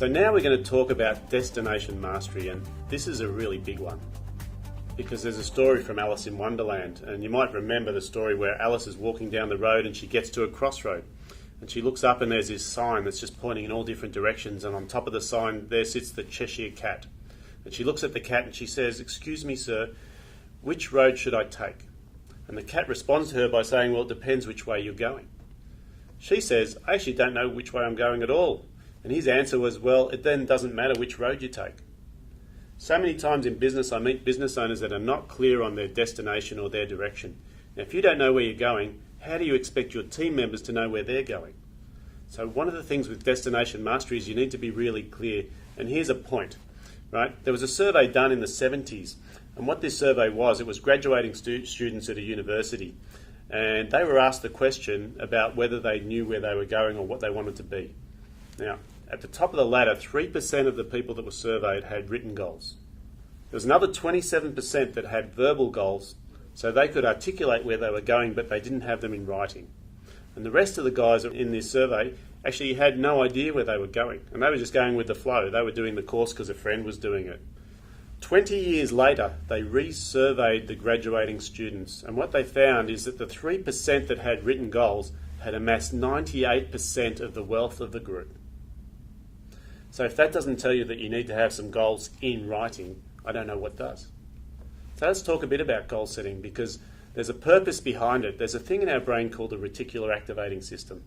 So now we're going to talk about destination mastery, and this is a really big one because there's a story from Alice in Wonderland, and you might remember the story where Alice is walking down the road and she gets to a crossroad and she looks up and there's this sign that's just pointing in all different directions, and on top of the sign there sits the Cheshire Cat, and she looks at the cat and she says, "Excuse me, sir, which road should I take?" And the cat responds to her by saying, "Well, it depends which way you're going." She says, "I actually don't know which way I'm going at all." And his answer was, "Well, it then doesn't matter which road you take." So many times in business I meet business owners that are not clear on their destination or their direction. Now, if you don't know where you're going, how do you expect your team members to know where they're going? So one of the things with destination mastery is you need to be really clear. And here's a point, right? There was a survey done in the 70s, and what this survey was, it was graduating students at a university, and they were asked the question about whether they knew where they were going or what they wanted to be. Now, at the top of the ladder, 3% of the people that were surveyed had written goals. There was another 27% that had verbal goals, so they could articulate where they were going, but they didn't have them in writing. And the rest of the guys in this survey actually had no idea where they were going, and they were just going with the flow. They were doing the course because a friend was doing it. 20 years later, they resurveyed the graduating students, and what they found is that the 3% that had written goals had amassed 98% of the wealth of the group. So if that doesn't tell you that you need to have some goals in writing, I don't know what does. So let's talk a bit about goal setting, because there's a purpose behind it. There's a thing in our brain called the reticular activating system.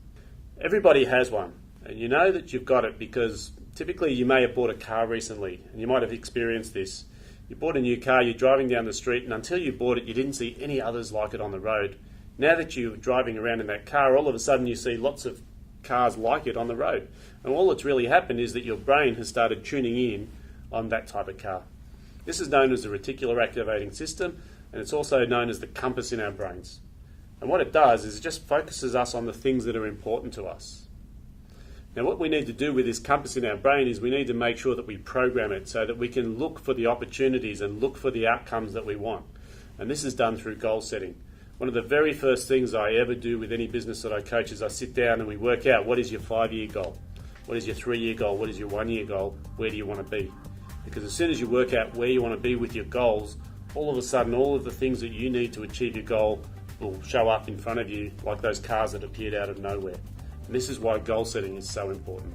Everybody has one, and you know that you've got it because typically you may have bought a car recently, and you might have experienced this. You bought a new car, you're driving down the street, and until you bought it, you didn't see any others like it on the road. Now that you're driving around in that car, all of a sudden you see lots of cars like it on the road. And all that's really happened is that your brain has started tuning in on that type of car. This is known as the reticular activating system, and it's also known as the compass in our brains. And what it does is it just focuses us on the things that are important to us. Now, what we need to do with this compass in our brain is we need to make sure that we program it so that we can look for the opportunities and look for the outcomes that we want. And this is done through goal setting. One of the very first things I ever do with any business that I coach is I sit down and we work out, what is your 5-year goal? What is your 3-year goal? What is your 1-year goal? Where do you want to be? Because as soon as you work out where you want to be with your goals, all of a sudden all of the things that you need to achieve your goal will show up in front of you like those cars that appeared out of nowhere. And this is why goal setting is so important.